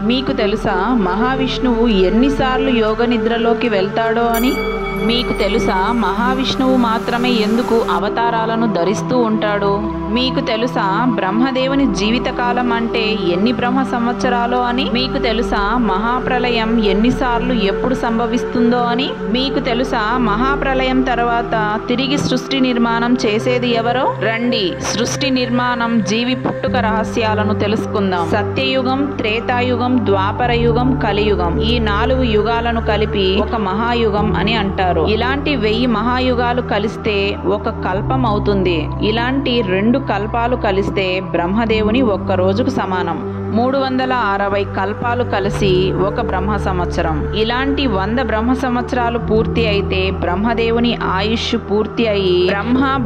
మీకు తెలుసా మహావిష్ణువు ఎన్నిసార్లు యోగ నిద్రలోకి వెళ్తాడో అని? మీకు తెలుసా మహావిష్ణువు మాత్రమే ఎందుకు అవతారాలను ధరిస్తూ ఉంటాడు? మీకు తెలుసా బ్రహ్మదేవుని జీవితకాలం అంటే ఎన్ని బ్రహ్మ సంవత్సరాలో అని? మీకు తెలుసా మహాప్రళయం ఎన్నిసార్లు ఎప్పుడు సంభవిస్తుందో అని? మీకు తెలుసా మహాప్రళయం తర్వాత తిరిగి సృష్టి నిర్మాణం చేసేది ఎవరో? రండి, సృష్టి నిర్మాణం, జీవి పుట్టుక రహస్యాలను తెలుసుకుందాం. సత్యయుగం, త్రేతాయుగం, ద్వాపర యుగం, కలియుగం, ఈ 4 యుగాలను కలిపి ఒక మహాయుగం అని అంటారు. ఇలాంటి 1000 మహాయుగాలు కలిస్తే ఒక కల్పం అవుతుంది. ఇలాంటి 2 కల్పాలు కలిస్తే బ్రహ్మదేవుని ఒక్క రోజుకు సమానం. 360 కల్పాలు కలిసి ఒక బ్రహ్మ సంవత్సరం. ఇలాంటి 100 బ్రహ్మ సంవత్సరాలు పూర్తి అయితే బ్రహ్మదేవుని ఆయుష్ పూర్తి అయి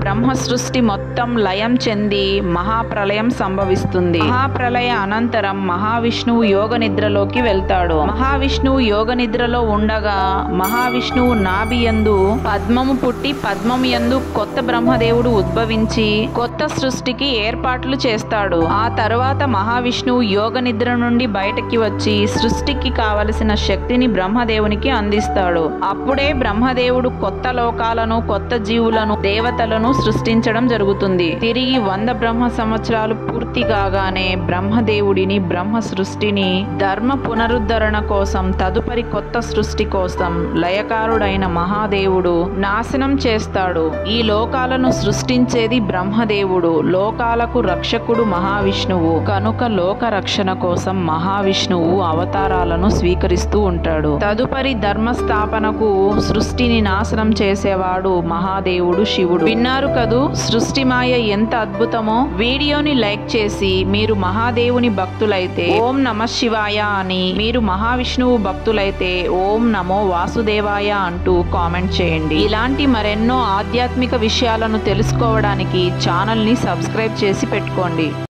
బ్రహ్మ సృష్టి మొత్తం లయం చెంది మహాప్రళయం సంభవిస్తుంది. మహాప్రళయ అనంతరం మహావిష్ణువు యోగ నిద్రలోకి వెళ్తాడు. మహావిష్ణువు యోగ నిద్రలో ఉండగా మహావిష్ణువు నాభియందు పద్మము పుట్టి పద్మము యందు కొత్త బ్రహ్మదేవుడు ఉద్భవించి కొత్త సృష్టికి ఏర్పాట్లు చేస్తాడు. ఆ తరువాత మహావిష్ణువు యోగ నిద్ర నుండి బయటకి వచ్చి సృష్టికి కావలసిన శక్తిని బ్రహ్మదేవునికి అందిస్తాడు. అప్పుడే బ్రహ్మదేవుడు కొత్త లోకాలను, కొత్త జీవులను, దేవతలను సృష్టించడం జరుగుతుంది. తిరిగి 100 బ్రహ్మ సంవత్సరాలు పూర్తి కాగానే బ్రహ్మదేవుడిని, బ్రహ్మ సృష్టిని ధర్మ పునరుద్ధరణ కోసం, తదుపరి కొత్త సృష్టి కోసం లయకారుడైన మహాదేవుడు నాశనం చేస్తాడు. ఈ లోకాలను సృష్టించేది బ్రహ్మదేవుడు, లోకాలకు రక్షకుడు మహావిష్ణువు. కనుక లోక రక్షణ కోసం మహావిష్ణువు అవతారాలను స్వీకరిస్తూ ఉంటాడు. తదుపరి ధర్మస్థాపనకు సృష్టిని నాశనం చేసేవాడు మహాదేవుడు శివుడు. విన్నారు కదూ సృష్టి మాయ ఎంత అద్భుతమో. వీడియోని లైక్ చేసి మీరు మహాదేవుని భక్తులైతే ఓం నమః శివాయ అని, మీరు మహావిష్ణువు భక్తులైతే ఓం నమో వాసుదేవాయ అంటూ కామెంట్ చేయండి. ఇలాంటి మరెన్నో ఆధ్యాత్మిక విషయాలను తెలుసుకోవడానికి ఛానల్ని సబ్స్క్రైబ్ చేసి పెట్టుకోండి.